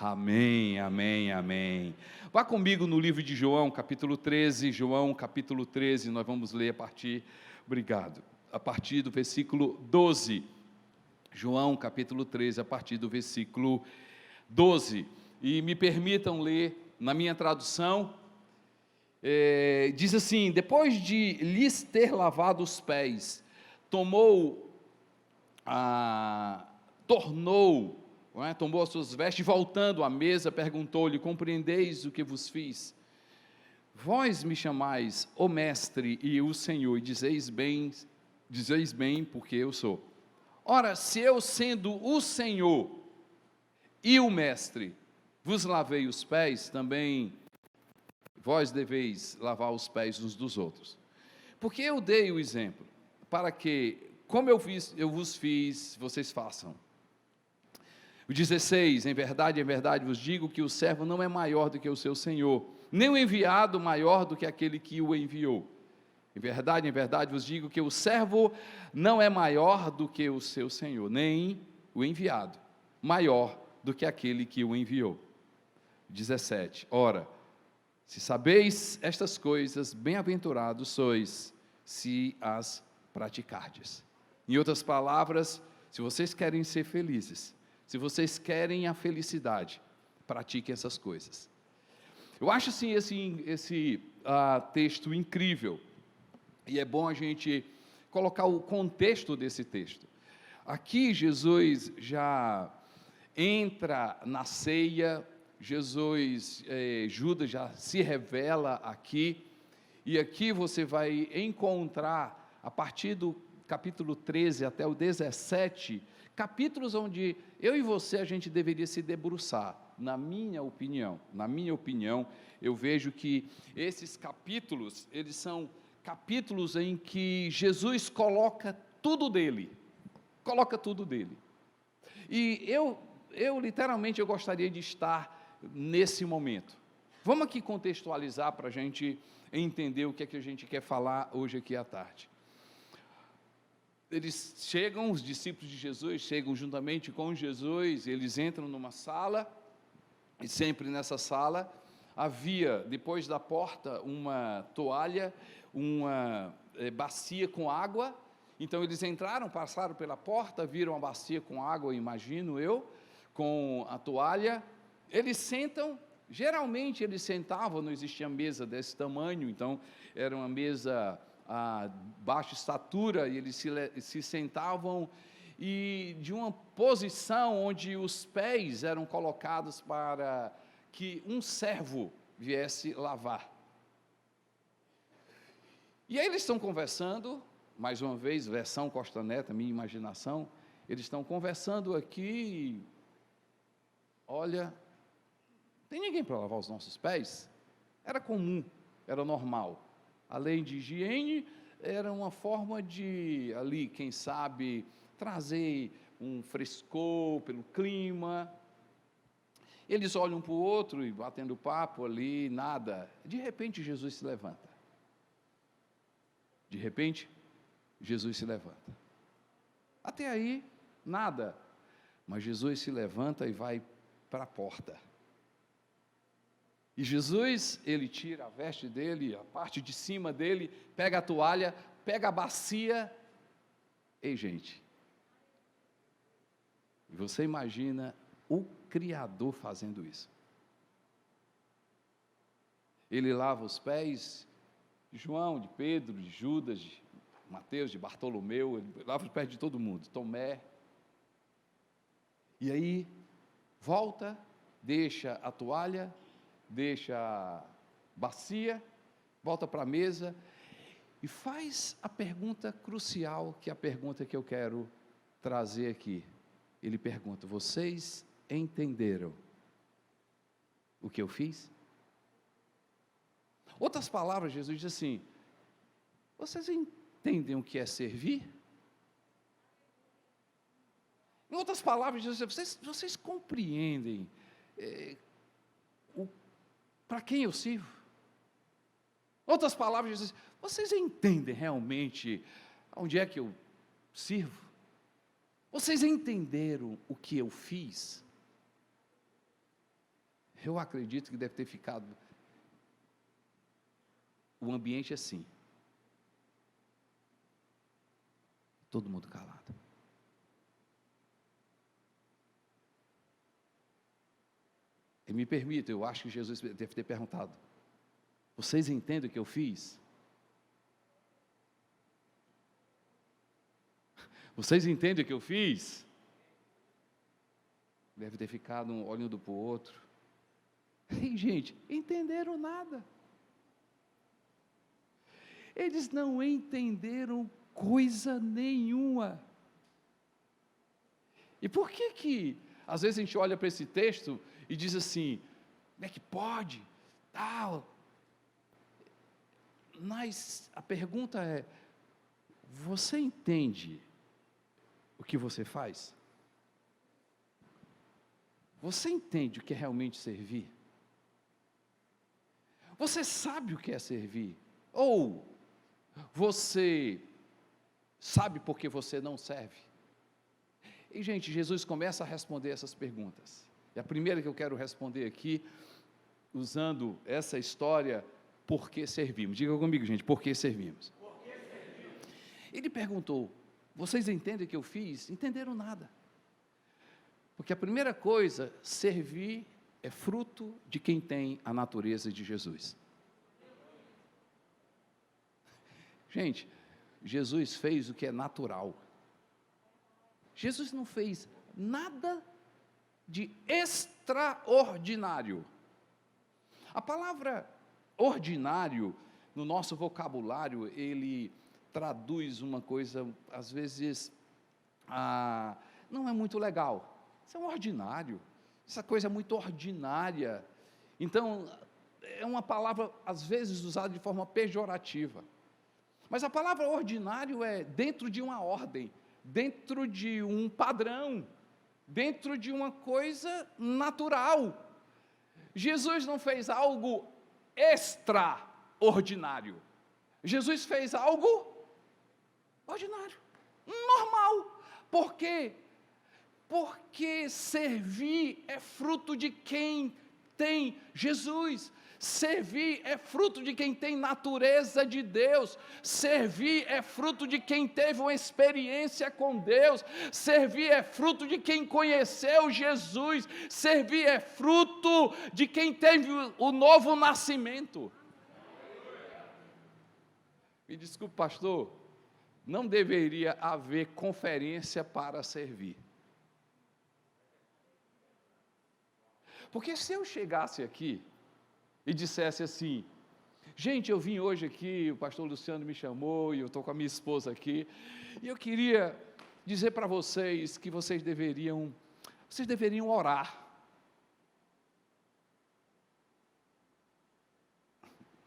Amém, amém, amém. Vá comigo no livro de João, capítulo 13. João, capítulo 13, nós vamos ler a partir do versículo 12. João, capítulo 13, a partir do versículo 12. E me permitam ler na minha tradução, diz assim: depois de lhes ter lavado os pés, tomou as suas vestes, voltando à mesa, perguntou-lhe: compreendeis o que vos fiz? Vós me chamais o mestre e o Senhor, e dizeis bem, porque eu sou. Ora, se eu, sendo o Senhor e o mestre, vos lavei os pés, também vós deveis lavar os pés uns dos outros. Porque eu dei o exemplo, para que, como eu vos fiz, vocês façam. O 16, em verdade vos digo que o servo não é maior do que o seu senhor, nem o enviado maior do que aquele que o enviou. Em verdade vos digo que o servo não é maior do que o seu senhor, nem o enviado maior do que aquele que o enviou. 17, ora, se sabeis estas coisas, bem-aventurados sois, se as praticardes. Em outras palavras, se vocês querem ser felizes, se vocês querem a felicidade, pratiquem essas coisas. Eu acho assim esse texto incrível, e é bom a gente colocar o contexto desse texto. Aqui Jesus já entra na ceia, Judas já se revela aqui, e aqui você vai encontrar, a partir do capítulo 13 até o 17, capítulos onde eu e você, a gente deveria se debruçar. Na minha opinião, eu vejo que esses capítulos, eles são capítulos em que Jesus coloca tudo dele, e eu literalmente, eu gostaria de estar nesse momento. Vamos aqui contextualizar para a gente entender o que é que a gente quer falar hoje aqui à tarde. Os discípulos de Jesus chegam juntamente com Jesus, eles entram numa sala, e sempre nessa sala havia, depois da porta, uma toalha, uma bacia com água. Então eles entraram, passaram pela porta, viram a bacia com água, imagino eu, com a toalha. Eles sentam, geralmente eles sentavam, não existia mesa desse tamanho, então era uma mesa a baixa estatura, e eles se sentavam, e de uma posição onde os pés eram colocados para que um servo viesse lavar. E aí eles estão conversando, mais uma vez, versão Costa Neto, minha imaginação, eles estão conversando aqui, olha, tem ninguém para lavar os nossos pés? Era comum, era normal. Além de higiene, era uma forma de, ali, quem sabe, trazer um frescor pelo clima. Eles olham para o outro e batendo papo ali, nada. De repente, Jesus se levanta. Até aí, nada. Mas Jesus se levanta e vai para a porta. E Jesus, ele tira a veste dele, a parte de cima dele, pega a toalha, pega a bacia. Ei, gente, você imagina o Criador fazendo isso? Ele lava os pés de João, de Pedro, de Judas, de Mateus, de Bartolomeu, ele lava os pés de todo mundo, Tomé. E aí, volta, deixa a toalha, deixa a bacia, volta para a mesa e faz a pergunta crucial, que é a pergunta que eu quero trazer aqui. Ele pergunta: vocês entenderam o que eu fiz? Outras palavras, Jesus diz assim: vocês entendem o que é servir? Em outras palavras, Jesus diz: vocês compreendem para quem eu sirvo? Outras palavras, Jesus, vocês entendem realmente onde é que eu sirvo? Vocês entenderam o que eu fiz? Eu acredito que deve ter ficado o ambiente assim. Todo mundo calado. E me permita, eu acho que Jesus deve ter perguntado: vocês entendem o que eu fiz? Vocês entendem o que eu fiz? Deve ter ficado um olhando para o outro. E, gente, entenderam nada. Eles não entenderam coisa nenhuma. E por que às vezes a gente olha para esse texto e diz assim: como é que pode? Tal. Mas a pergunta é: você entende o que você faz? Você entende o que é realmente servir? Você sabe o que é servir? Ou você sabe porque você não serve? E, gente, Jesus começa a responder essas perguntas. E a primeira que eu quero responder aqui, usando essa história: por que servimos? Diga comigo, gente, por que servimos? Por que servimos? Ele perguntou: vocês entendem o que eu fiz? Entenderam nada. Porque a primeira coisa, servir é fruto de quem tem a natureza de Jesus. Gente, Jesus fez o que é natural. Jesus não fez nada de extraordinário. A palavra ordinário, no nosso vocabulário, ele traduz uma coisa, às vezes, não é muito legal. Isso é um ordinário, essa coisa é muito ordinária. Então, é uma palavra, às vezes, usada de forma pejorativa. Mas a palavra ordinário é dentro de uma ordem, dentro de um padrão, dentro de uma coisa natural. Jesus não fez algo extraordinário. Jesus fez algo ordinário, normal. Por quê? Porque servir é fruto de quem tem Jesus. Servir é fruto de quem tem natureza de Deus. Servir é fruto de quem teve uma experiência com Deus. Servir é fruto de quem conheceu Jesus. Servir é fruto de quem teve o novo nascimento. Me desculpe, pastor, não deveria haver conferência para servir. Porque se eu chegasse aqui e dissesse assim: gente, eu vim hoje aqui, o pastor Luciano me chamou e eu estou com a minha esposa aqui, e eu queria dizer para vocês que vocês deveriam orar.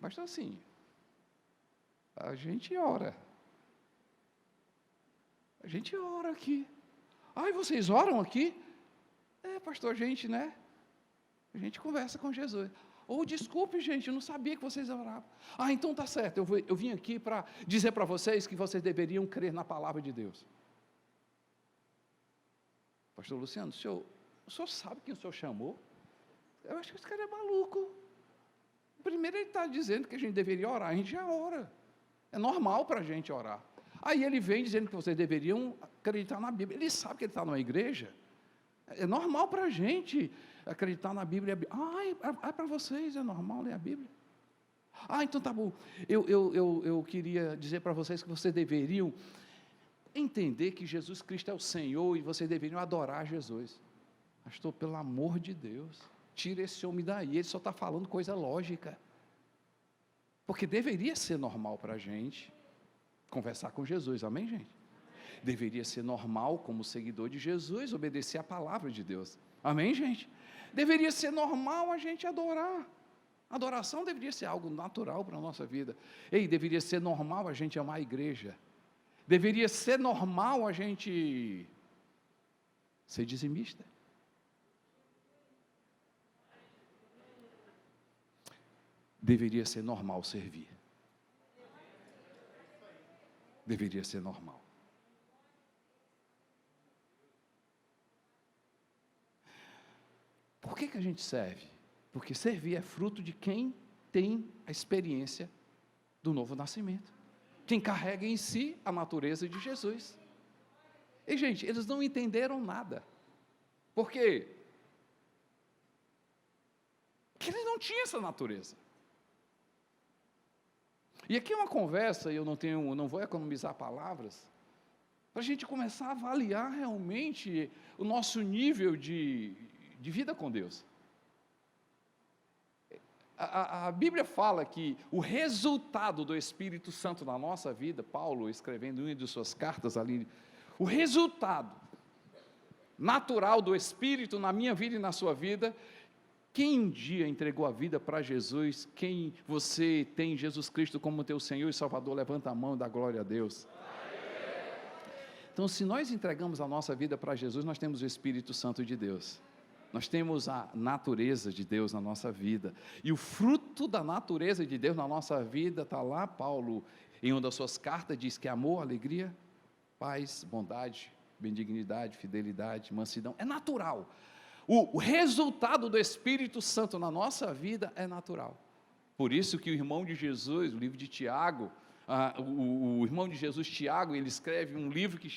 Mas assim, a gente ora aqui. Ai, vocês oram aqui? Pastor, a gente, né? A gente conversa com Jesus. Desculpe, gente, eu não sabia que vocês oravam. Então tá certo, eu vim aqui para dizer para vocês que vocês deveriam crer na palavra de Deus. Pastor Luciano, o senhor sabe quem o senhor chamou? Eu acho que esse cara é maluco. Primeiro ele está dizendo que a gente deveria orar, a gente já ora. É normal para a gente orar. Aí ele vem dizendo que vocês deveriam acreditar na Bíblia. Ele sabe que ele está numa igreja. É normal para a gente acreditar na Bíblia. Para vocês é normal ler a Bíblia? Então tá bom. Eu queria dizer para vocês que vocês deveriam entender que Jesus Cristo é o Senhor e vocês deveriam adorar Jesus. Pastor, pelo amor de Deus, tira esse homem daí, ele só está falando coisa lógica. Porque deveria ser normal para a gente conversar com Jesus, amém, gente? Deveria ser normal, como seguidor de Jesus, obedecer a palavra de Deus, amém, gente? Deveria ser normal a gente adorar. Adoração deveria ser algo natural para a nossa vida. Deveria ser normal a gente amar a igreja. Deveria ser normal a gente ser dizimista. Deveria ser normal servir. Deveria ser normal. Por que a gente serve? Porque servir é fruto de quem tem a experiência do novo nascimento, quem carrega em si a natureza de Jesus. E, gente, eles não entenderam nada. Por quê? Porque eles não tinham essa natureza. E aqui é uma conversa, e eu não vou economizar palavras, para a gente começar a avaliar realmente o nosso nível de vida com Deus. A Bíblia fala que o resultado do Espírito Santo na nossa vida, Paulo escrevendo em uma de suas cartas ali, o resultado natural do Espírito na minha vida e na sua vida, quem um dia entregou a vida para Jesus, quem você tem Jesus Cristo como teu Senhor e Salvador, levanta a mão e dá glória a Deus. Então, se nós entregamos a nossa vida para Jesus, nós temos o Espírito Santo de Deus. Nós temos a natureza de Deus na nossa vida, e o fruto da natureza de Deus na nossa vida está lá. Paulo, em uma das suas cartas, diz que é amor, alegria, paz, bondade, benignidade, fidelidade, mansidão, é natural. O resultado do Espírito Santo na nossa vida é natural. Por isso que o irmão de Jesus, o livro de Tiago, o irmão de Jesus, Tiago, ele escreve um livro que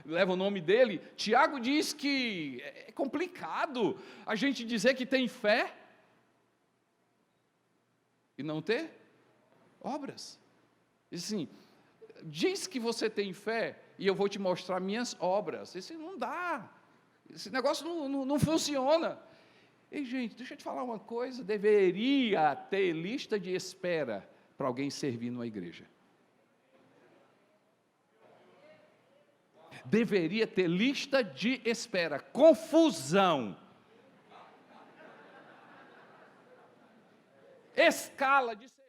leva o nome dele. Tiago diz que é complicado a gente dizer que tem fé e não ter obras. Diz assim, diz que você tem fé e eu vou te mostrar minhas obras. Isso não dá, esse negócio não funciona. E, gente, deixa eu te falar uma coisa, deveria ter lista de espera para alguém servir numa igreja. Deveria ter lista de espera, confusão, escala de serviço.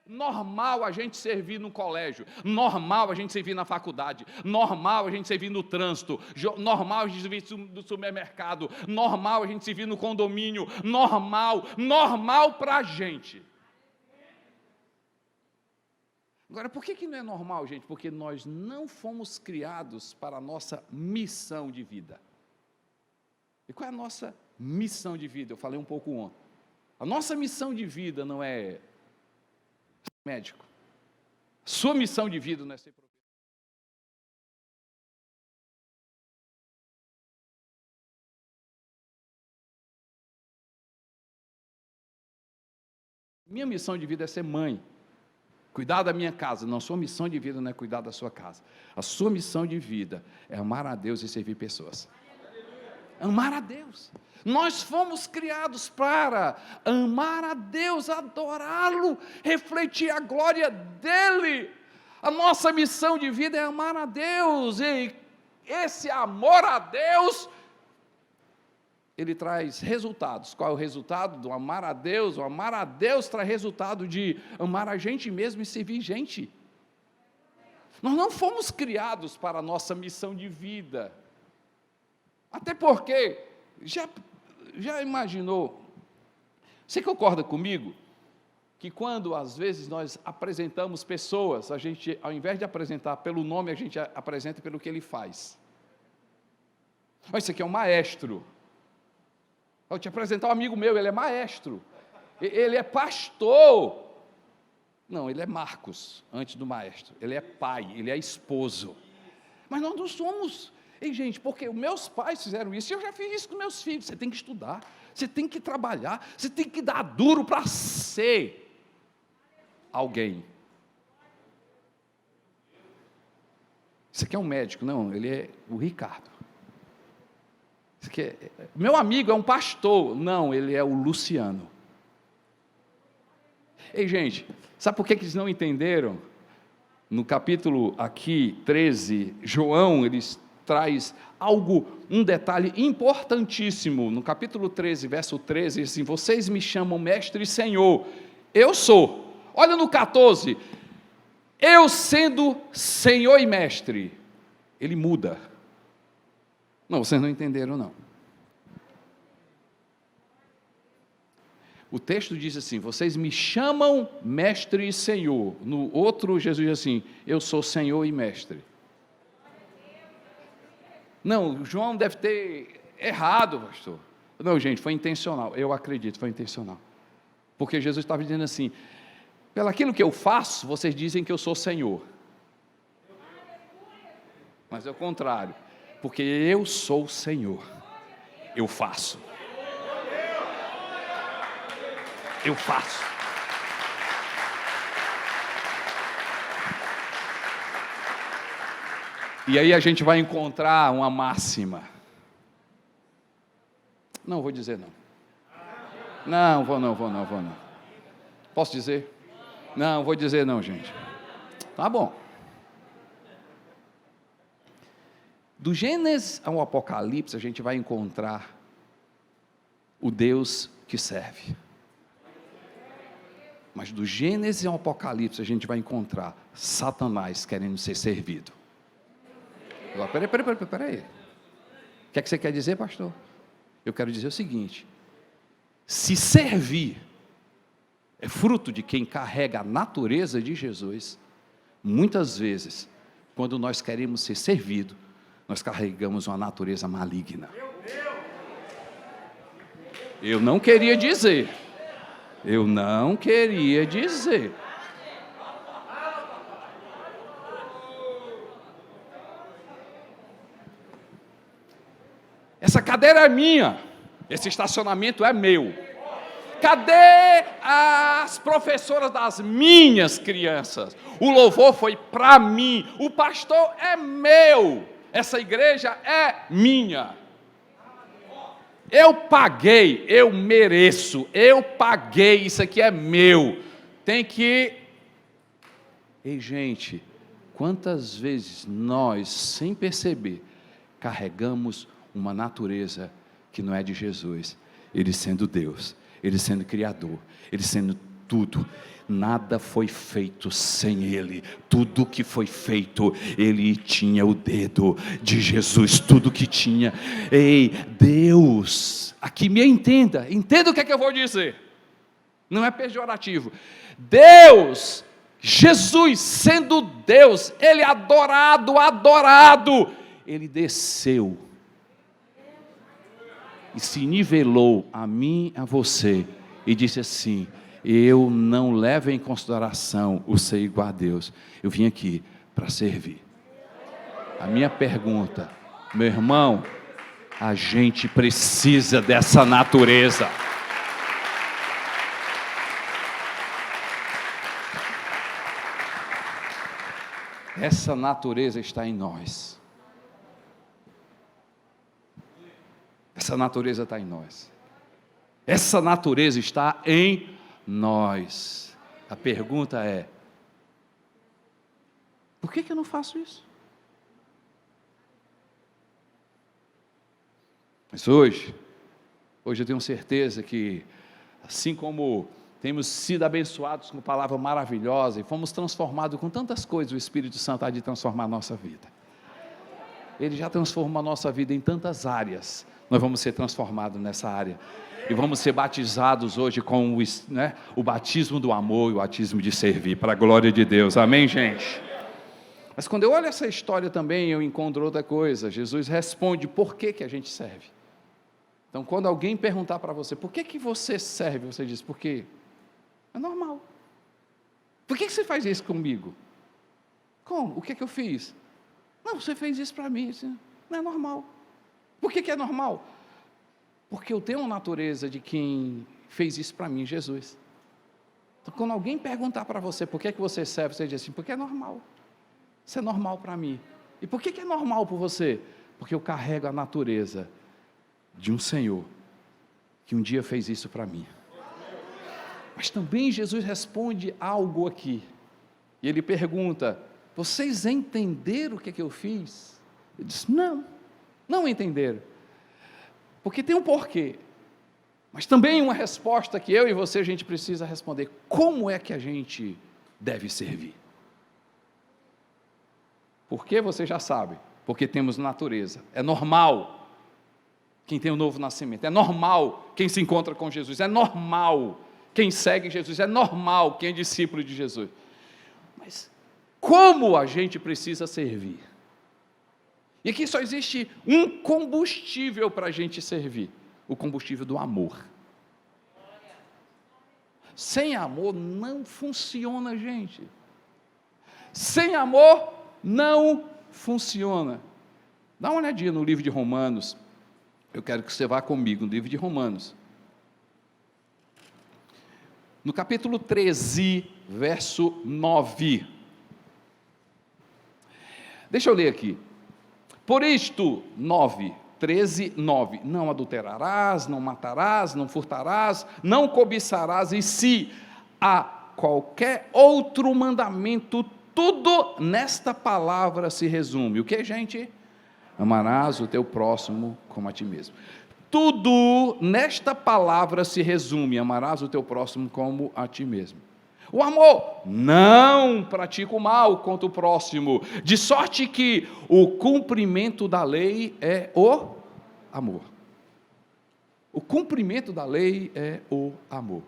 Normal a gente servir no colégio, normal a gente servir na faculdade, normal a gente servir no trânsito, normal a gente servir no supermercado, normal a gente servir no condomínio, normal para a gente. Agora, por que não é normal, gente? Porque nós não fomos criados para a nossa missão de vida. E qual é a nossa missão de vida? Eu falei um pouco ontem. A nossa missão de vida não é médico. Sua missão de vida não é ser professor. Minha missão de vida é ser mãe, cuidar da minha casa. Não, sua missão de vida não é cuidar da sua casa. A sua missão de vida é amar a Deus e servir pessoas. Amar a Deus. Nós fomos criados para amar a Deus, adorá-lo, refletir a glória dEle. A nossa missão de vida é amar a Deus, e esse amor a Deus, ele traz resultados. Qual é o resultado do amar a Deus? O amar a Deus traz resultado de amar a gente mesmo e servir gente. Nós não fomos criados para a nossa missão de vida, até porque, já imaginou, você concorda comigo, que quando às vezes nós apresentamos pessoas, a gente, ao invés de apresentar pelo nome, a gente apresenta pelo que ele faz. Olha, esse aqui é um maestro. Vou te apresentar um amigo meu, ele é maestro, ele é pastor. Não, ele é Marcos, antes do maestro, ele é pai, ele é esposo. Mas nós não somos. E, gente, porque os meus pais fizeram isso, e eu já fiz isso com meus filhos. Você tem que estudar, você tem que trabalhar, você tem que dar duro para ser alguém. Isso aqui é um médico, não, ele é o Ricardo. Isso aqui meu amigo é um pastor, não, ele é o Luciano. Ei, gente, sabe por que eles não entenderam? No capítulo aqui, 13, João, eles traz um detalhe importantíssimo, no capítulo 13, verso 13, assim, vocês me chamam mestre e senhor, eu sou. Olha no 14, eu sendo senhor e mestre, ele muda. Não, vocês não entenderam não. O texto diz assim: vocês me chamam mestre e senhor. No outro, Jesus diz assim: eu sou senhor e mestre. Não, João deve ter errado, pastor. Não, gente, foi intencional. Eu acredito, foi intencional. Porque Jesus estava dizendo assim: pelo aquilo que eu faço, vocês dizem que eu sou senhor. Mas é o contrário. Porque eu sou o Senhor. Eu faço. Eu faço. E aí a gente vai encontrar uma máxima. Não vou dizer não. Não, vou não. Posso dizer? Não, vou dizer não, gente. Tá bom. Do Gênesis ao Apocalipse, a gente vai encontrar o Deus que serve. Mas do Gênesis ao Apocalipse, a gente vai encontrar Satanás querendo ser servido. Agora, peraí. O que é que você quer dizer, pastor? Eu quero dizer o seguinte: se servir é fruto de quem carrega a natureza de Jesus, muitas vezes, quando nós queremos ser servidos, nós carregamos uma natureza maligna. Eu não queria dizer. Essa cadeira é minha, esse estacionamento é meu. Cadê as professoras das minhas crianças? O louvor foi para mim, o pastor é meu, essa igreja é minha. Eu paguei, eu mereço, eu paguei, isso aqui é meu. Tem que... Ei, gente, quantas vezes nós, sem perceber, carregamos uma natureza que não é de Jesus, Ele sendo Deus, Ele sendo Criador, Ele sendo tudo. Nada foi feito sem Ele. Tudo que foi feito, Ele tinha o dedo de Jesus, tudo que tinha. Ei, Deus, aqui me entenda o que é que eu vou dizer, não é pejorativo. Deus, Jesus sendo Deus, Ele adorado, Ele desceu e se nivelou a mim, a você, e disse assim: eu não levo em consideração o ser igual a Deus, eu vim aqui para servir. A minha pergunta, meu irmão, a gente precisa dessa natureza. Essa natureza está em nós. Essa natureza está em nós. Essa natureza está em nós. A pergunta é: por que eu não faço isso? Mas hoje eu tenho certeza que, assim como temos sido abençoados com palavra maravilhosa e fomos transformados com tantas coisas, o Espírito Santo há de transformar a nossa vida. Ele já transformou a nossa vida em tantas áreas. Nós vamos ser transformados nessa área. E vamos ser batizados hoje com o batismo do amor e o batismo de servir, para a glória de Deus. Amém, gente? Mas quando eu olho essa história também, eu encontro outra coisa. Jesus responde por que a gente serve. Então, quando alguém perguntar para você, por que você serve? Você diz, porque é normal. Por que você faz isso comigo? Como? O que eu fiz? Não, você fez isso para mim. Assim, não é normal. Por que é normal? Porque eu tenho a natureza de quem fez isso para mim, Jesus. Então, quando alguém perguntar para você, por que você serve? Você diz assim, porque é normal. Isso é normal para mim. E por que é normal para você? Porque eu carrego a natureza de um Senhor que um dia fez isso para mim. Mas também Jesus responde algo aqui. E ele pergunta, vocês entenderam o que eu fiz? Ele diz, não entenderam. Porque tem um porquê. Mas também uma resposta que eu e você, a gente precisa responder. Como é que a gente deve servir? Por que você já sabe? Porque temos natureza. É normal quem tem o novo nascimento. É normal quem se encontra com Jesus. É normal quem segue Jesus, é normal quem é discípulo de Jesus. Mas como a gente precisa servir? E aqui só existe um combustível para a gente servir, o combustível do amor. Sem amor não funciona, gente. Sem amor não funciona. Dá uma olhadinha no livro de Romanos. Eu quero que você vá comigo no livro de Romanos. No capítulo 13, verso 9. Deixa eu ler aqui. Por isto, 13, 9. Não adulterarás, não matarás, não furtarás, não cobiçarás, e se há qualquer outro mandamento, tudo nesta palavra se resume. O que, gente? Amarás o teu próximo como a ti mesmo. Tudo nesta palavra se resume: amarás o teu próximo como a ti mesmo. O amor não pratica o mal contra o próximo, de sorte que o cumprimento da lei é o amor. O cumprimento da lei é o amor.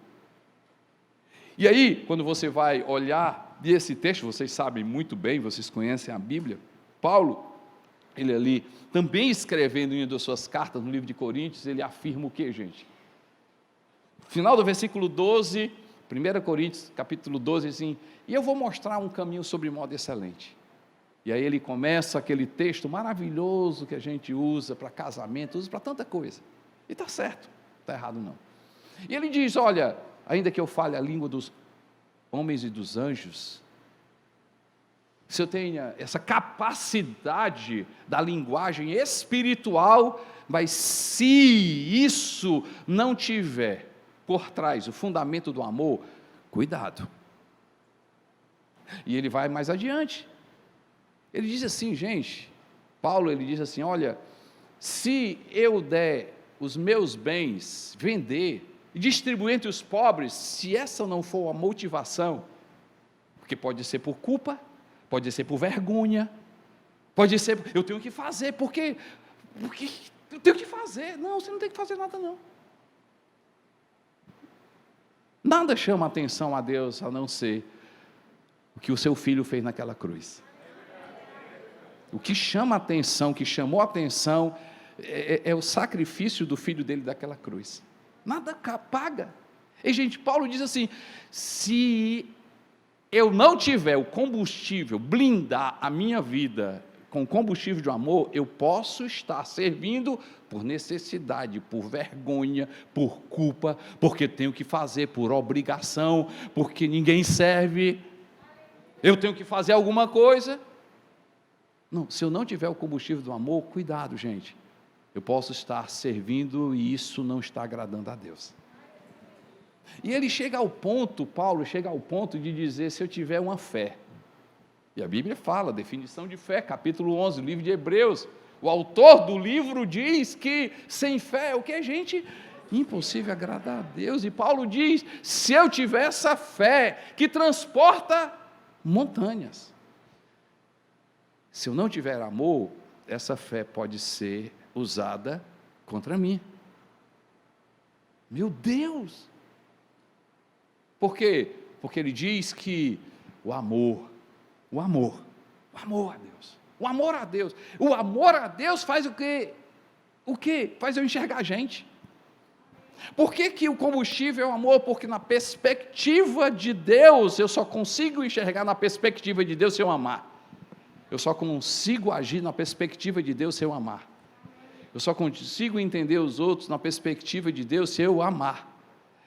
E aí, quando você vai olhar esse texto, vocês sabem muito bem, vocês conhecem a Bíblia, Paulo, ele ali, também escrevendo em uma das suas cartas, no livro de Coríntios, ele afirma o que, gente? Final do versículo 12, 1 Coríntios, capítulo 12, assim, e eu vou mostrar um caminho sobre modo excelente. E aí ele começa aquele texto maravilhoso que a gente usa para casamento, usa para tanta coisa. E está certo, não está errado não. E ele diz, olha, ainda que eu fale a língua dos homens e dos anjos, se eu tenha essa capacidade da linguagem espiritual, mas se isso não tiver por trás o fundamento do amor, cuidado. E ele vai mais adiante. Ele diz assim, gente, Paulo, ele diz assim, olha, se eu der os meus bens, vender e distribuir entre os pobres, se essa não for a motivação, porque pode ser por culpa, pode ser por vergonha, pode ser, eu tenho que fazer, porque eu tenho que fazer. Não, você não tem que fazer nada não. Nada chama atenção a Deus, a não ser o que o seu filho fez naquela cruz. O que chama atenção, o que chamou atenção, é o sacrifício do filho dele daquela cruz. Nada paga. E gente, Paulo diz assim, se eu não tiver o combustível, blindar a minha vida com combustível de amor, eu posso estar servindo por necessidade, por vergonha, por culpa, porque tenho que fazer, por obrigação, porque ninguém serve, eu tenho que fazer alguma coisa. Não, se eu não tiver o combustível do amor, cuidado, gente, eu posso estar servindo e isso não está agradando a Deus. E ele chega ao ponto, Paulo chega ao ponto de dizer, se eu tiver uma fé, e a Bíblia fala, definição de fé, capítulo 11, livro de Hebreus, o autor do livro diz que sem fé, o que é, gente? Impossível agradar a Deus. E Paulo diz, se eu tiver essa fé que transporta montanhas, se eu não tiver amor, essa fé pode ser usada contra mim. Meu Deus! Por quê? Porque ele diz que o amor a Deus faz o quê? O quê? Faz eu enxergar a gente. Por que o combustível é o amor? Porque na perspectiva de Deus, eu só consigo enxergar na perspectiva de Deus se eu amar. Eu só consigo agir na perspectiva de Deus se eu amar. Eu só consigo entender os outros na perspectiva de Deus se eu amar.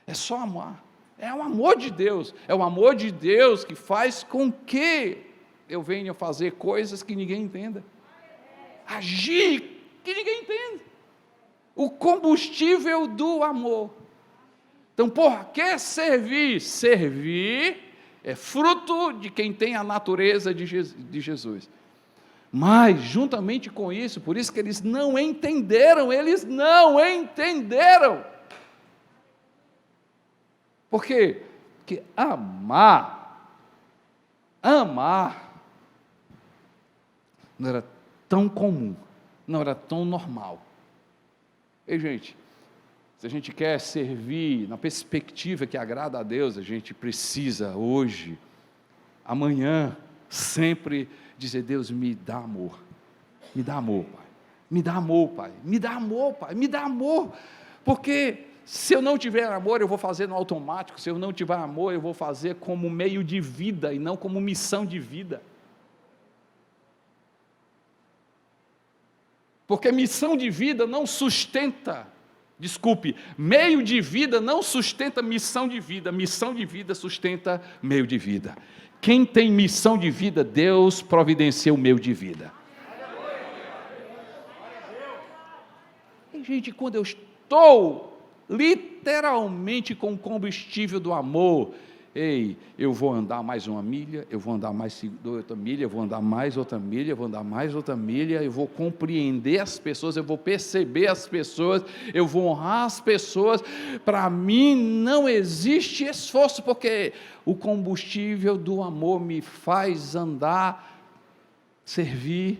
É só amar. É o amor de Deus. É o amor de Deus que faz com que eu venha fazer coisas que ninguém entenda. Agir que ninguém entenda. O combustível do amor. Então, por que servir? Servir é fruto de quem tem a natureza de Jesus. Mas, juntamente com isso, por isso que eles não entenderam. Por quê? Porque amar não era tão comum, não era tão normal. Ei, gente, Se a gente quer servir na perspectiva que agrada a Deus, a gente precisa hoje, amanhã, sempre dizer: Deus, me dá amor. Me dá amor, Pai. Me dá amor, Pai. Me dá amor, Pai. Me dá amor. Porque se eu não tiver amor, eu vou fazer no automático. Se eu não tiver amor, eu vou fazer como meio de vida e não como missão de vida. Porque missão de vida não sustenta, meio de vida não sustenta missão de vida sustenta meio de vida. Quem tem missão de vida, Deus providencia o meio de vida. E, gente, quando eu estou literalmente com o combustível do amor, eu vou andar mais uma milha, eu vou andar mais outra milha, eu vou andar mais outra milha, eu vou andar mais outra milha, eu vou compreender as pessoas, eu vou perceber as pessoas, eu vou honrar as pessoas. Para mim não existe esforço, porque o combustível do amor me faz andar, servir,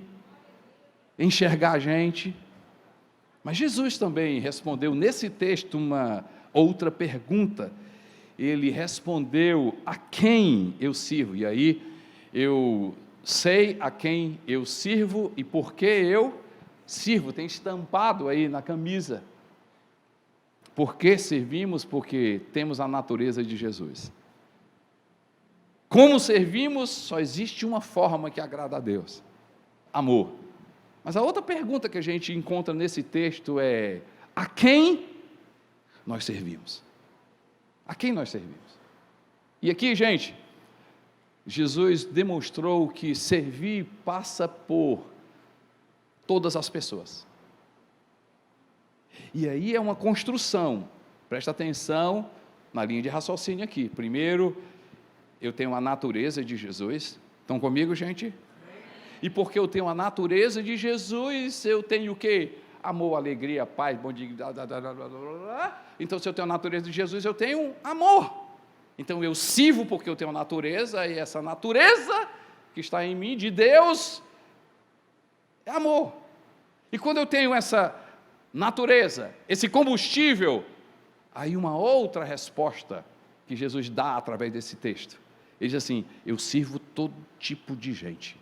enxergar a gente. Mas Jesus também respondeu nesse texto uma outra pergunta. Ele respondeu: a quem eu sirvo? E aí, eu sei a quem eu sirvo e por que eu sirvo. Tem estampado aí na camisa. Por que servimos? Porque temos a natureza de Jesus. Como servimos? Só existe uma forma que agrada a Deus: amor. Mas a outra pergunta que a gente encontra nesse texto é: a quem nós servimos? A quem nós servimos? E aqui, gente, Jesus demonstrou que servir passa por todas as pessoas. E aí é uma construção. Presta atenção na linha de raciocínio aqui. Primeiro, eu tenho a natureza de Jesus. Estão comigo, gente? E porque eu tenho a natureza de Jesus, eu tenho o quê? Amor, alegria, paz, bom dia. Então, se eu tenho a natureza de Jesus, eu tenho amor. Então, eu sirvo porque eu tenho a natureza, e essa natureza que está em mim, de Deus, é amor. E quando eu tenho essa natureza, esse combustível, aí uma outra resposta que Jesus dá através desse texto. Ele diz assim: eu sirvo todo tipo de gente.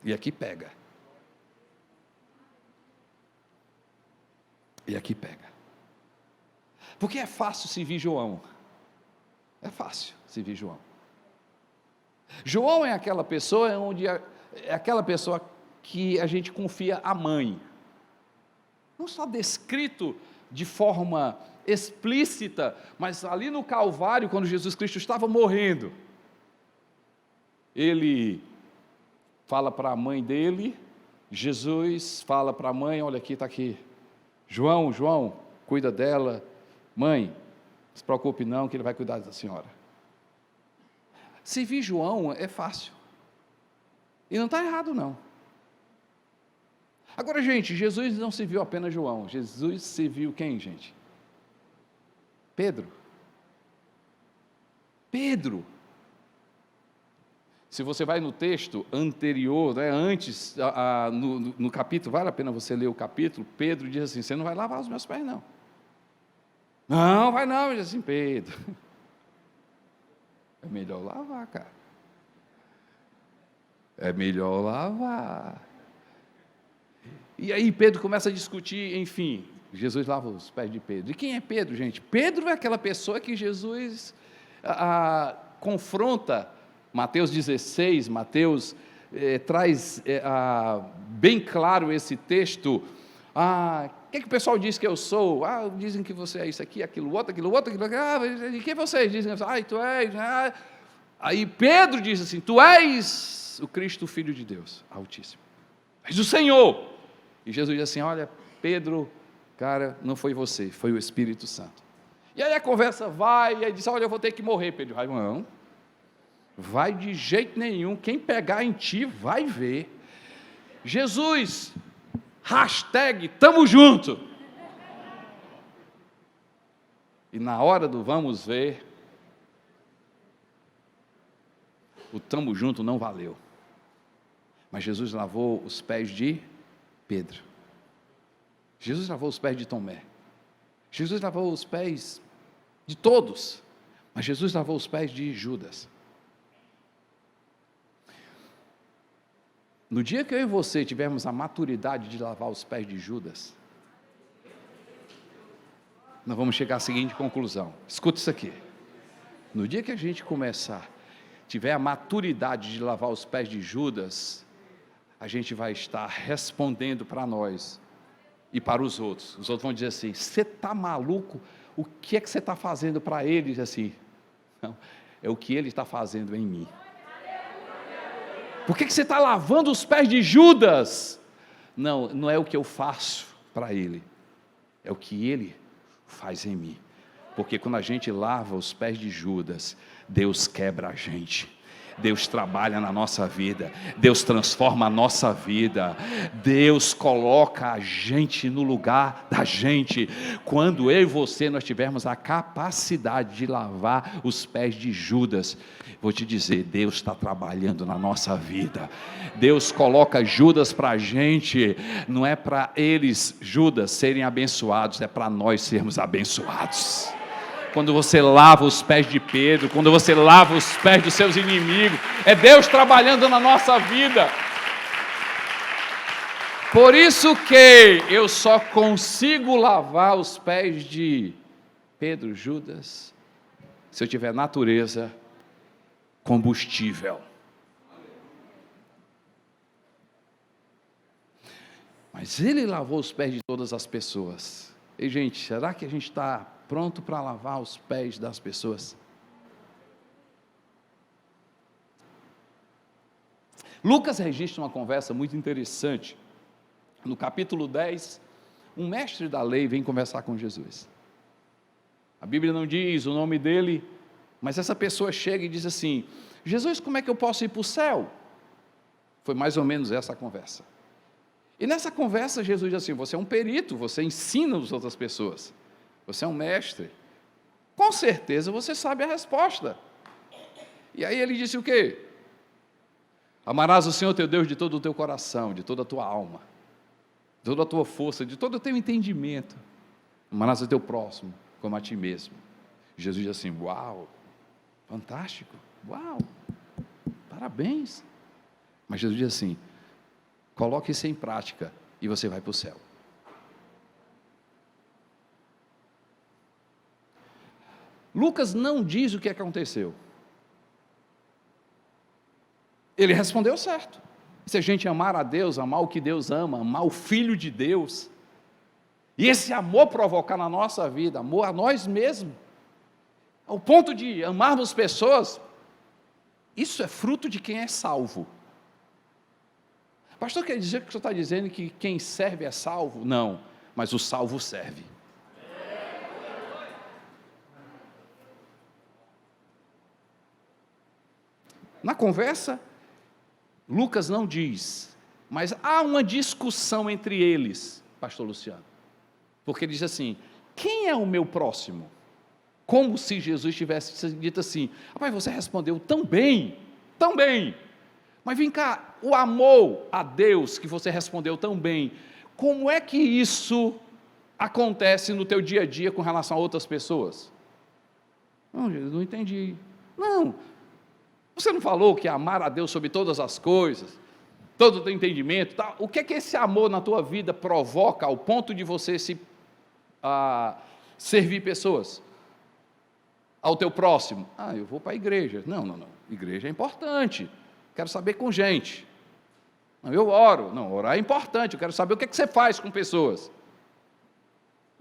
E aqui pega. E aqui pega. Porque é fácil servir João. É fácil servir João. João é aquela pessoa é aquela pessoa que a gente confia a mãe. Não só descrito de forma explícita, mas ali no Calvário, quando Jesus Cristo estava morrendo, ele fala para a mãe dele, Jesus fala para a mãe: olha aqui, está aqui, João, cuida dela, mãe, não se preocupe não, que ele vai cuidar da senhora. Servir João é fácil, e não está errado não. Agora, gente, Jesus não serviu apenas João, Jesus serviu quem, gente? Pedro. Se você vai no texto anterior, né, antes, no capítulo, vale a pena você ler o capítulo, Pedro diz assim: você não vai lavar os meus pés não. Não, vai não, diz assim, Pedro. É melhor lavar, cara. É melhor lavar. E aí Pedro começa a discutir, enfim, Jesus lava os pés de Pedro. E quem é Pedro, gente? Pedro é aquela pessoa que Jesus confronta. Mateus 16, traz bem claro esse texto. O que o pessoal diz que eu sou? Dizem que você é isso aqui, aquilo outro. E quem vocês dizem? Tu és. Aí Pedro diz assim: tu és o Cristo, o Filho de Deus Altíssimo. És o Senhor. E Jesus diz assim: olha, Pedro, cara, não foi você, foi o Espírito Santo. E aí a conversa vai, e aí diz: olha, eu vou ter que morrer, Pedro. Não, vai de jeito nenhum, quem pegar em ti vai ver. Jesus, #tamo junto. E na hora do vamos ver, o tamo junto não valeu. Mas Jesus lavou os pés de Pedro. Jesus lavou os pés de Tomé. Jesus lavou os pés de todos. Mas Jesus lavou os pés de Judas. No dia que eu e você tivermos a maturidade de lavar os pés de Judas, nós vamos chegar à seguinte conclusão. Escuta isso aqui. No dia que a gente começar, tiver a maturidade de lavar os pés de Judas, a gente vai estar respondendo para nós e para os outros. Os outros vão dizer assim: você está maluco? O que é que você está fazendo para eles assim? Não, é o que ele está fazendo em mim. Por que você está lavando os pés de Judas? Não, não é o que eu faço para ele, é o que ele faz em mim. Porque quando a gente lava os pés de Judas, Deus quebra a gente. Deus trabalha na nossa vida, Deus transforma a nossa vida, Deus coloca a gente no lugar da gente. Quando eu e você nós tivermos a capacidade de lavar os pés de Judas, vou te dizer, Deus está trabalhando na nossa vida. Deus coloca Judas para a gente, não é para eles, Judas, serem abençoados, é para nós sermos abençoados. Quando você lava os pés de Pedro, quando você lava os pés dos seus inimigos, é Deus trabalhando na nossa vida. Por isso que eu só consigo lavar os pés de Pedro, Judas, se eu tiver natureza combustível. Mas ele lavou os pés de todas as pessoas. E gente, será que a gente está pronto para lavar os pés das pessoas? Lucas registra uma conversa muito interessante. No capítulo 10, um mestre da lei vem conversar com Jesus. A Bíblia não diz o nome dele, mas essa pessoa chega e diz assim: Jesus, como é que eu posso ir para o céu? Foi mais ou menos essa a conversa. E nessa conversa Jesus diz assim: você é um perito, você ensina as outras pessoas. Você é um mestre, com certeza você sabe a resposta. E aí ele disse o quê? Amarás o Senhor teu Deus de todo o teu coração, de toda a tua alma, de toda a tua força, de todo o teu entendimento. Amarás o teu próximo como a ti mesmo. Jesus diz assim: uau, fantástico, uau, parabéns. Mas Jesus diz assim: coloque isso em prática e você vai para o céu. Lucas não diz o que aconteceu. Ele respondeu certo. Se a gente amar a Deus, amar o que Deus ama, amar o Filho de Deus, e esse amor provocar na nossa vida, amor a nós mesmos, ao ponto de amarmos pessoas, isso é fruto de quem é salvo. Pastor, quer dizer que o senhor está dizendo que quem serve é salvo? Não, mas o salvo serve. Na conversa, Lucas não diz, mas há uma discussão entre eles, pastor Luciano, porque ele diz assim: quem é o meu próximo? Como se Jesus tivesse dito assim: rapaz, você respondeu tão bem, mas vem cá, o amor a Deus que você respondeu tão bem, como é que isso acontece no teu dia a dia com relação a outras pessoas? Não, Jesus, não entendi. Não, você não falou que amar a Deus sobre todas as coisas, todo o teu entendimento, tá? O que é que esse amor na tua vida provoca ao ponto de você servir pessoas? Ao teu próximo? Eu vou para a igreja. Não, igreja é importante, quero saber com gente. Não, eu oro. Não, orar é importante, eu quero saber o que é que você faz com pessoas.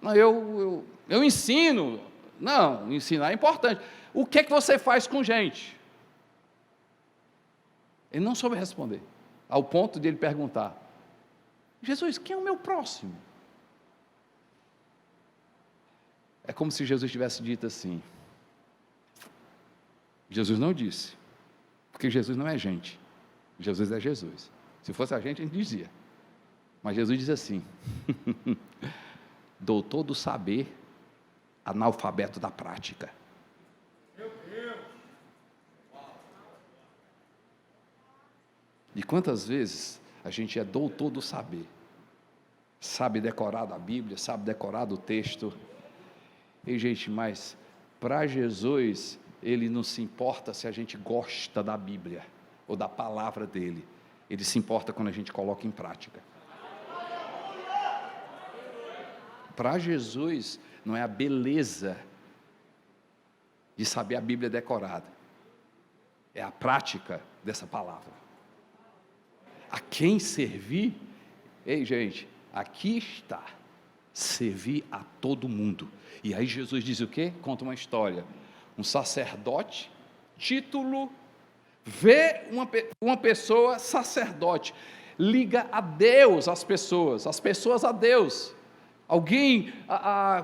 Não, eu ensino. Não, ensinar é importante. O que é que você faz com gente? Ele não soube responder, ao ponto de ele perguntar: Jesus, quem é o meu próximo? É como se Jesus tivesse dito assim. Jesus não disse, porque Jesus não é gente, Jesus é Jesus. Se fosse a gente dizia, mas Jesus diz assim: doutor do saber, analfabeto da prática. E quantas vezes a gente é doutor do saber, sabe decorar da Bíblia, sabe decorar do texto. E gente, mas para Jesus, Ele não se importa se a gente gosta da Bíblia ou da palavra dEle. Ele se importa quando a gente coloca em prática. Para Jesus, não é a beleza de saber a Bíblia decorada, é a prática dessa palavra. A quem servir, ei gente, aqui está, servir a todo mundo. E aí Jesus diz o quê? Conta uma história. Um sacerdote, título, vê uma pessoa sacerdote, liga a Deus as pessoas a Deus. Alguém,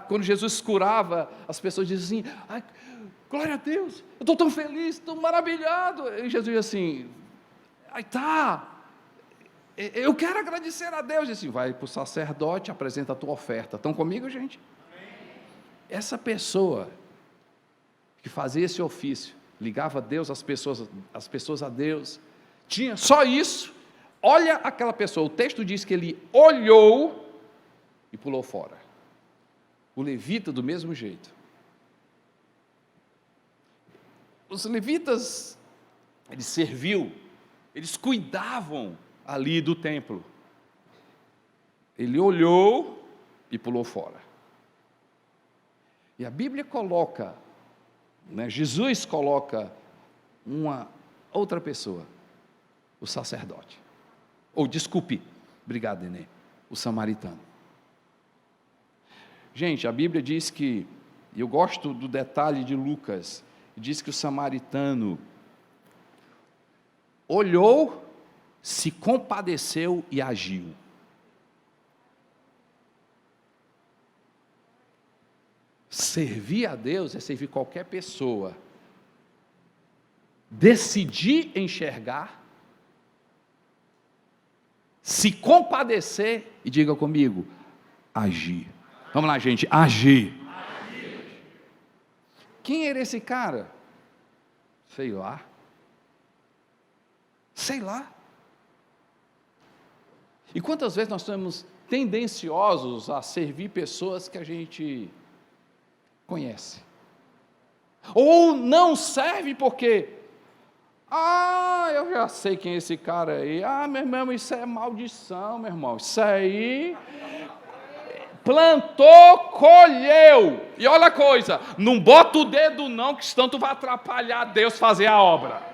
quando Jesus curava, as pessoas diziam assim, ai, glória a Deus, eu estou tão feliz, tão maravilhado. E Jesus diz assim, eu quero agradecer a Deus. Diz assim, vai para o sacerdote, apresenta a tua oferta. Estão comigo, gente? Essa pessoa que fazia esse ofício, ligava a Deus, as pessoas a Deus, tinha só isso. Olha aquela pessoa, o texto diz que ele olhou e pulou fora. O levita do mesmo jeito. Os levitas, eles serviam, eles cuidavam ali do templo. Ele olhou e pulou fora. E a Bíblia coloca, Jesus coloca uma outra pessoa, o sacerdote. Obrigado, Nenê, o samaritano. Gente, a Bíblia diz que, e eu gosto do detalhe de Lucas, diz que o samaritano olhou, se compadeceu e agiu. Servir a Deus é servir qualquer pessoa. Decidir enxergar, se compadecer e diga comigo, agir. Vamos lá, gente, agir. Quem era esse cara? Sei lá. E quantas vezes nós estamos tendenciosos a servir pessoas que a gente conhece, ou não serve porque, eu já sei quem é esse cara aí, meu irmão, isso é maldição, meu irmão, isso aí, plantou, colheu, e olha a coisa, não bota o dedo não, que senão tu vai atrapalhar Deus fazer a obra.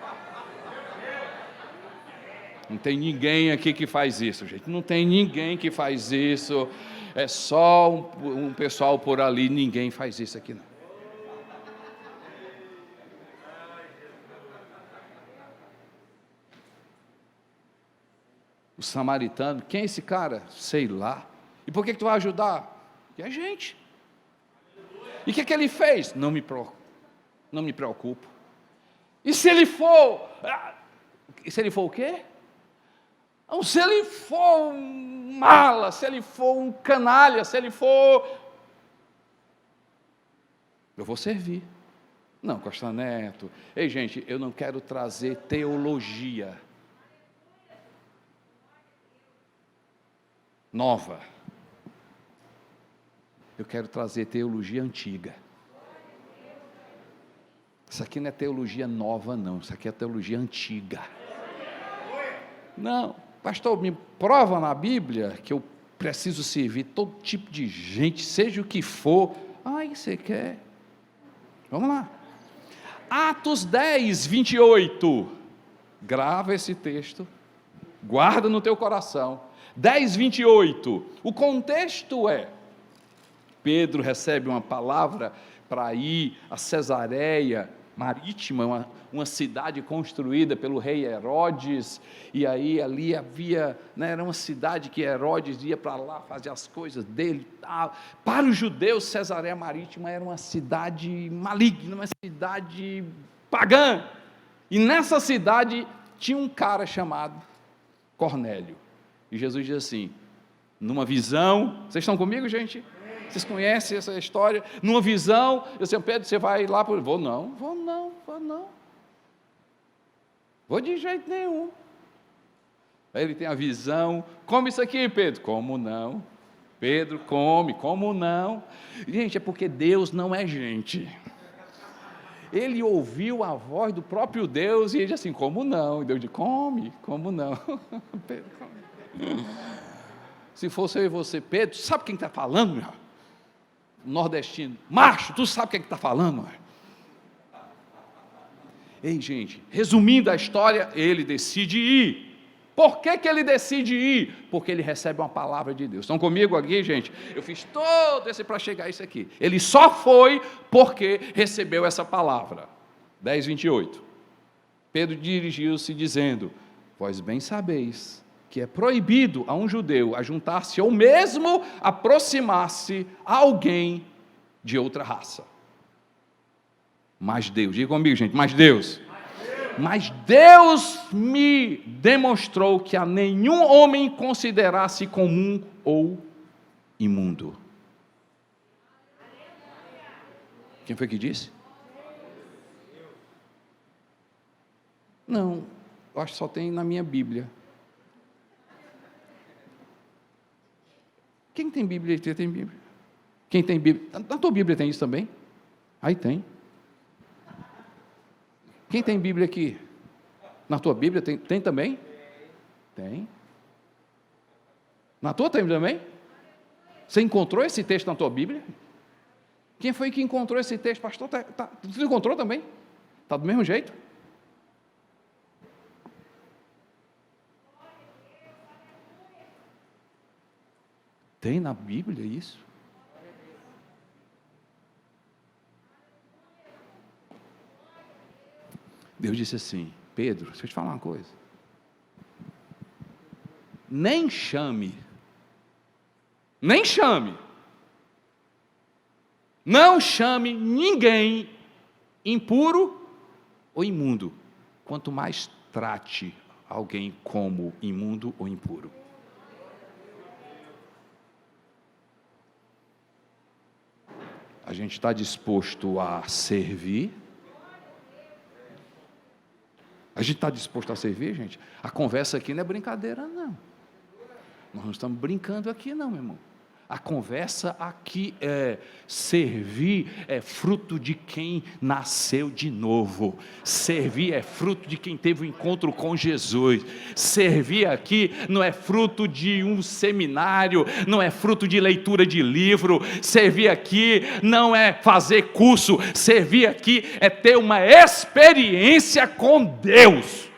Não tem ninguém aqui que faz isso, gente, não tem ninguém que faz isso, é só um pessoal por ali, ninguém faz isso aqui não. O samaritano, quem é esse cara? Sei lá. E por que tu vai ajudar? Porque é gente. E o que ele fez? Não me preocupo. E se ele for? Se ele for o quê? Não, se ele for um mala, se ele for um canalha, se ele for... Eu vou servir. Não, Costa Neto. Ei, gente, eu não quero trazer teologia nova. Eu quero trazer teologia antiga. Isso aqui não é teologia nova, não. Isso aqui é teologia antiga. Não, pastor, me prova na Bíblia que eu preciso servir todo tipo de gente, seja o que for. Você quer? Vamos lá. Atos 10, 28. Grava esse texto. Guarda no teu coração. 10, 28. O contexto é: Pedro recebe uma palavra para ir a Cesareia Marítima, uma cidade construída pelo rei Herodes, e aí ali havia, era uma cidade que Herodes ia para lá fazer as coisas dele. Para os judeus, Cesareia Marítima era uma cidade maligna, uma cidade pagã, e nessa cidade tinha um cara chamado Cornélio, e Jesus diz assim, numa visão, vocês estão comigo, gente? Vocês conhecem essa história? Numa visão, eu disse, Pedro, você vai lá? Vou não. Vou de jeito nenhum. Aí ele tem a visão, come isso aqui, Pedro. Como não? Pedro come, como não? Gente, é porque Deus não é gente. Ele ouviu a voz do próprio Deus e ele disse assim, como não? E Deus disse, come, como não? Pedro, come. Se fosse eu e você, Pedro, sabe quem está falando, meu? Nordestino, macho, tu sabe quem está falando, meu? Ei, gente, resumindo a história, ele decide ir. Por que ele decide ir? Porque ele recebe uma palavra de Deus. Estão comigo aqui, gente? Eu fiz todo esse para chegar a isso aqui. Ele só foi porque recebeu essa palavra. 10:28. Pedro dirigiu-se dizendo, vós bem sabeis que é proibido a um judeu ajuntar-se ou mesmo aproximar-se a alguém de outra raça. Mas Deus, diga comigo, gente, mas Deus me demonstrou que a nenhum homem considerasse comum ou imundo. Quem foi que disse? Não, eu acho que só tem na minha Bíblia. Quem tem Bíblia aqui? Tem Bíblia. Quem tem Bíblia? Na tua Bíblia tem isso também? Aí tem. Quem tem Bíblia aqui? Na tua Bíblia tem também? Tem. Na tua tem também? Você encontrou esse texto na tua Bíblia? Quem foi que encontrou esse texto? Pastor, você encontrou também? Está do mesmo jeito? Tem na Bíblia isso? Deus disse assim, Pedro, deixa eu te falar uma coisa. Nem chame. Não chame ninguém impuro ou imundo. Quanto mais trate alguém como imundo ou impuro. A gente está disposto a servir? A gente está disposto a servir, gente? A conversa aqui não é brincadeira, não. Nós não estamos brincando aqui, não, meu irmão. A conversa aqui é servir, é fruto de quem nasceu de novo. Servir é fruto de quem teve um encontro com Jesus. Servir aqui não é fruto de um seminário, não é fruto de leitura de livro. Servir aqui não é fazer curso. Servir aqui é ter uma experiência com Deus.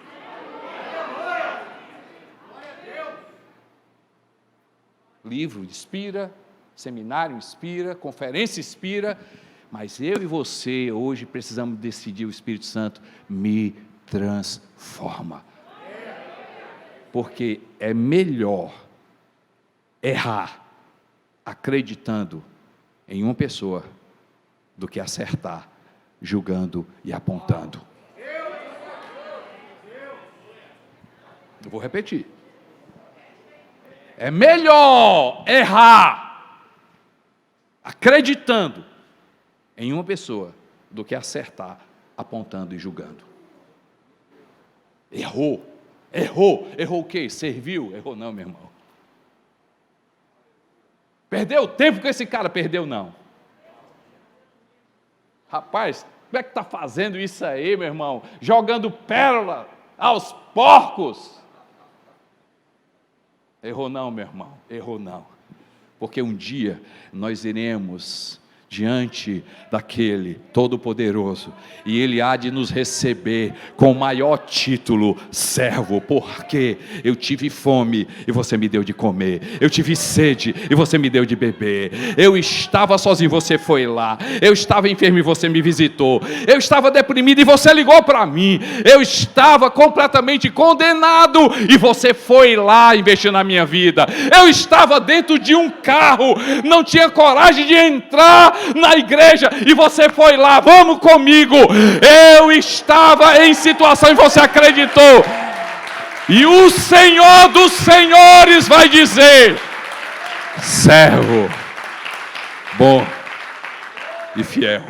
Livro inspira, seminário inspira, conferência inspira, mas eu e você hoje precisamos decidir, o Espírito Santo me transforma, porque é melhor errar acreditando em uma pessoa do que acertar julgando e apontando. Eu vou repetir. É melhor errar acreditando em uma pessoa do que acertar apontando e julgando. Errou o quê? Serviu? Errou não, meu irmão. Perdeu o tempo que esse cara perdeu, não. Rapaz, como é que está fazendo isso aí, meu irmão? Jogando pérola aos porcos. Errou não, meu irmão, errou não, porque um dia nós iremos diante daquele Todo-Poderoso, e Ele há de nos receber com o maior título, servo, porque eu tive fome e você me deu de comer, eu tive sede e você me deu de beber, eu estava sozinho, você foi lá, eu estava enfermo e você me visitou, eu estava deprimido e você ligou para mim, eu estava completamente condenado e você foi lá investir na minha vida, eu estava dentro de um carro, não tinha coragem de entrar na igreja, e você foi lá, vamos comigo, eu estava em situação e você acreditou, e o Senhor dos Senhores vai dizer, servo, bom e fiel,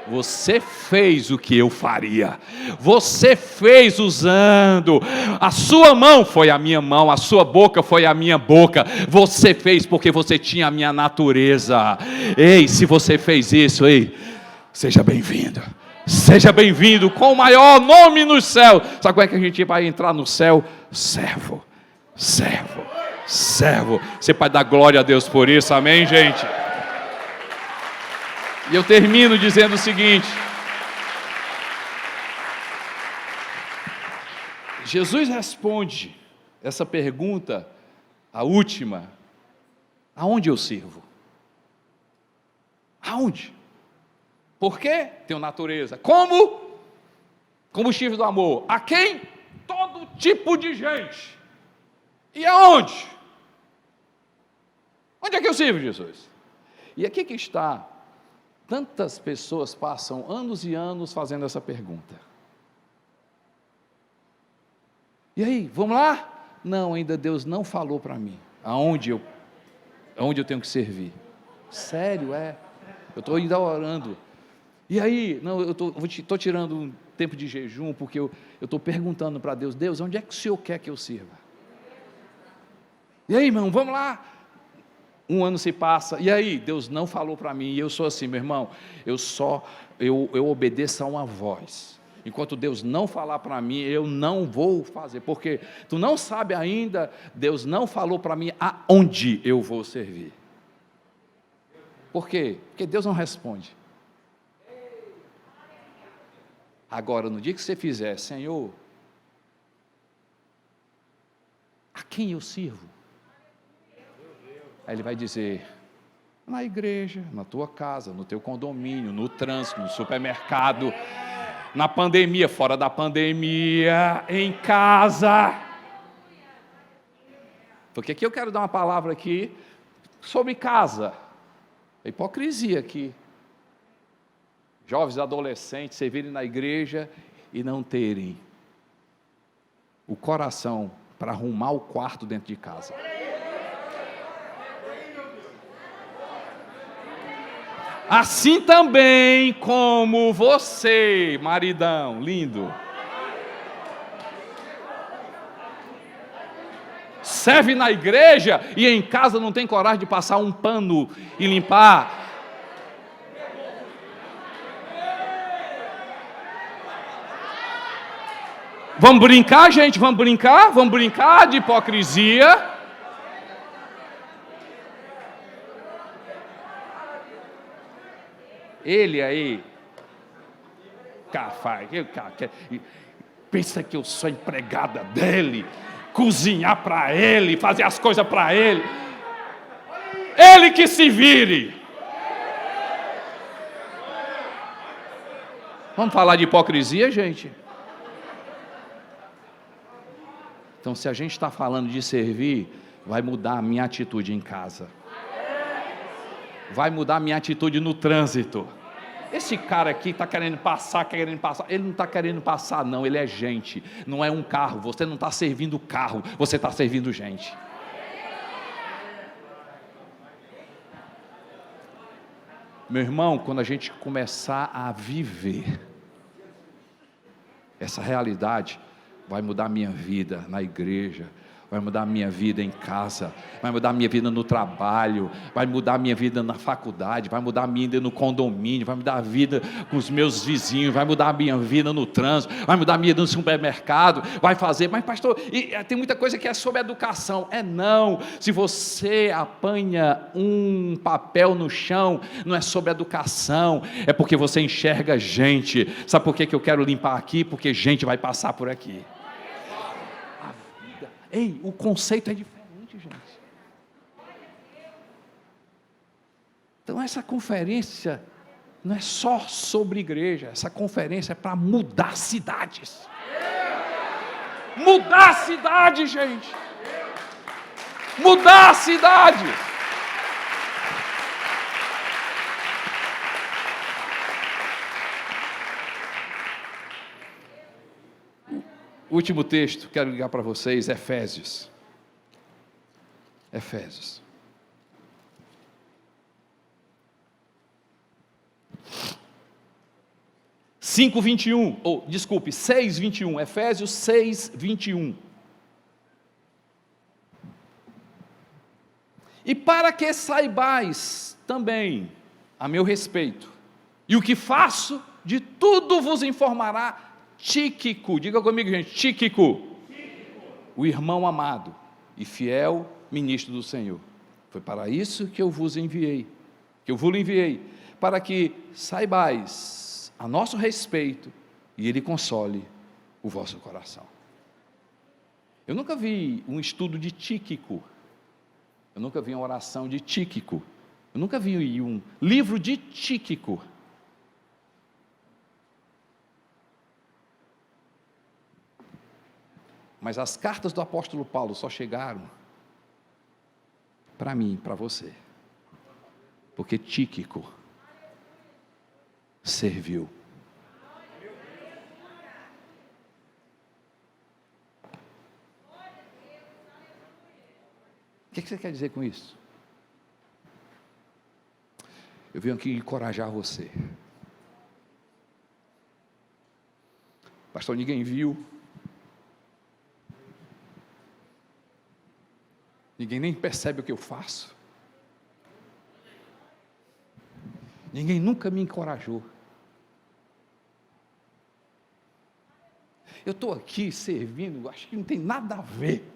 Você fez o que eu faria. Você fez usando. A sua mão foi a minha mão, a sua boca foi a minha boca. Você fez porque você tinha a minha natureza. Ei, se você fez isso, ei, seja bem-vindo. Seja bem-vindo com o maior nome no céu. Sabe como é que a gente vai entrar no céu? Servo, servo, servo. Você pode dar glória a Deus por isso, amém, gente? E eu termino dizendo o seguinte: Jesus responde essa pergunta, a última: aonde eu sirvo? Aonde? Por quê? Tenho natureza. Como? Combustível do amor. A quem? Todo tipo de gente. E aonde? Onde é que eu sirvo, Jesus? E aqui que está. Tantas pessoas passam anos e anos fazendo essa pergunta. E aí, vamos lá? Não, ainda Deus não falou para mim aonde eu tenho que servir. Sério, eu estou ainda orando. E aí, não, eu estou tirando um tempo de jejum, porque eu estou perguntando para Deus: Deus, onde é que o Senhor quer que eu sirva? E aí, irmão, vamos lá? Um ano se passa, e aí, Deus não falou para mim, e eu sou assim, meu irmão, eu obedeço a uma voz. Enquanto Deus não falar para mim, eu não vou fazer, porque tu não sabe ainda, Deus não falou para mim aonde eu vou servir. Por quê? Porque Deus não responde. Agora, no dia que você fizer, Senhor, a quem eu sirvo? Aí Ele vai dizer: na igreja, na tua casa, no teu condomínio, no trânsito, no supermercado, na pandemia, fora da pandemia, em casa. Porque aqui eu quero dar uma palavra aqui sobre casa. A hipocrisia aqui. Jovens adolescentes servirem na igreja e não terem o coração para arrumar o quarto dentro de casa. Assim também como você, maridão lindo, serve na igreja e em casa não tem coragem de passar um pano e limpar. Vamos brincar, gente? Vamos brincar? Vamos brincar de hipocrisia? Ele aí, pensa que eu sou empregada dele, cozinhar para ele, fazer as coisas para ele. Ele que se vire. Vamos falar de hipocrisia, gente? Então, se a gente está falando de servir, vai mudar a minha atitude em casa. Vai mudar a minha atitude no trânsito. Esse cara aqui está querendo passar. Ele não está querendo passar, não. Ele é gente. Não é um carro. Você não está servindo carro. Você está servindo gente. Meu irmão, quando a gente começar a viver essa realidade, vai mudar a minha vida na igreja, vai mudar a minha vida em casa, vai mudar a minha vida no trabalho, vai mudar a minha vida na faculdade, vai mudar a minha vida no condomínio, vai mudar a vida com os meus vizinhos, vai mudar a minha vida no trânsito, vai mudar a minha vida no supermercado, vai fazer. Mas pastor, tem muita coisa que é sobre educação. Não, se você apanha um papel no chão, não é sobre educação, é porque você enxerga gente. Sabe por que eu quero limpar aqui? Porque gente vai passar por aqui. Ei, o conceito é diferente, gente. Então essa conferência não é só sobre igreja, essa conferência é para mudar cidades. Mudar a cidade, gente. Mudar a cidade. O último texto, quero ligar para vocês, Efésios. Efésios. 5:21, ou desculpe, 6:21, Efésios 6:21. E para que saibais também a meu respeito, e o que faço, de tudo vos informará Tíquico. Diga comigo, gente, Tíquico. O irmão amado e fiel ministro do Senhor. Foi para isso que eu vos enviei, para que saibais a nosso respeito e ele console o vosso coração. Eu nunca vi um estudo de Tíquico, eu nunca vi uma oração de Tíquico, eu nunca vi um livro de Tíquico. Mas as cartas do apóstolo Paulo só chegaram para mim, para você, porque Tíquico serviu. O que você quer dizer com isso? Eu venho aqui encorajar você. Pastor, ninguém viu. Ninguém nem percebe o que eu faço. Ninguém nunca me encorajou. Eu estou aqui servindo, acho que não tem nada a ver.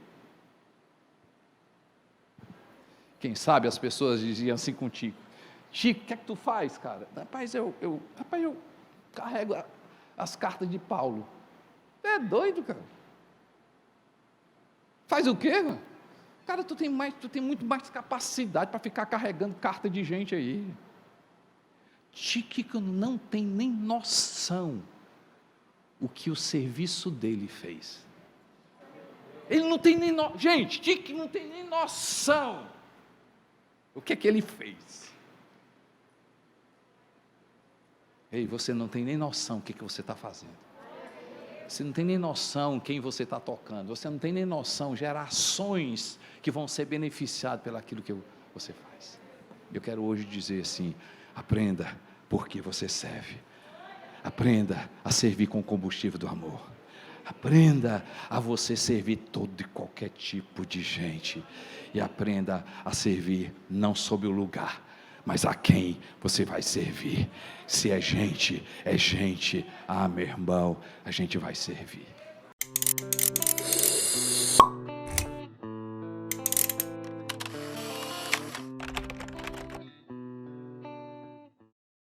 Quem sabe as pessoas diziam assim contigo: Chico, o que é que tu faz, cara? Rapaz, eu carrego as cartas de Paulo. É doido, cara. Faz o quê, mano? Cara, tu tem muito mais capacidade para ficar carregando carta de gente aí. Tíquico não tem nem noção o que o serviço dele fez. Ele não tem nem noção. Gente, Tíquico não tem nem noção o que é que ele fez. Ei, você não tem nem noção o que você está fazendo. Você não tem nem noção quem você está tocando. Você não tem nem noção gerações que vão ser beneficiadas pelaquilo que você faz. Eu quero hoje dizer assim: aprenda porque você serve. Aprenda a servir com o combustível do amor. Aprenda a você servir todo e qualquer tipo de gente. E aprenda a servir não sob o lugar, mas a quem você vai servir. Se é gente, ah, meu irmão, a gente vai servir.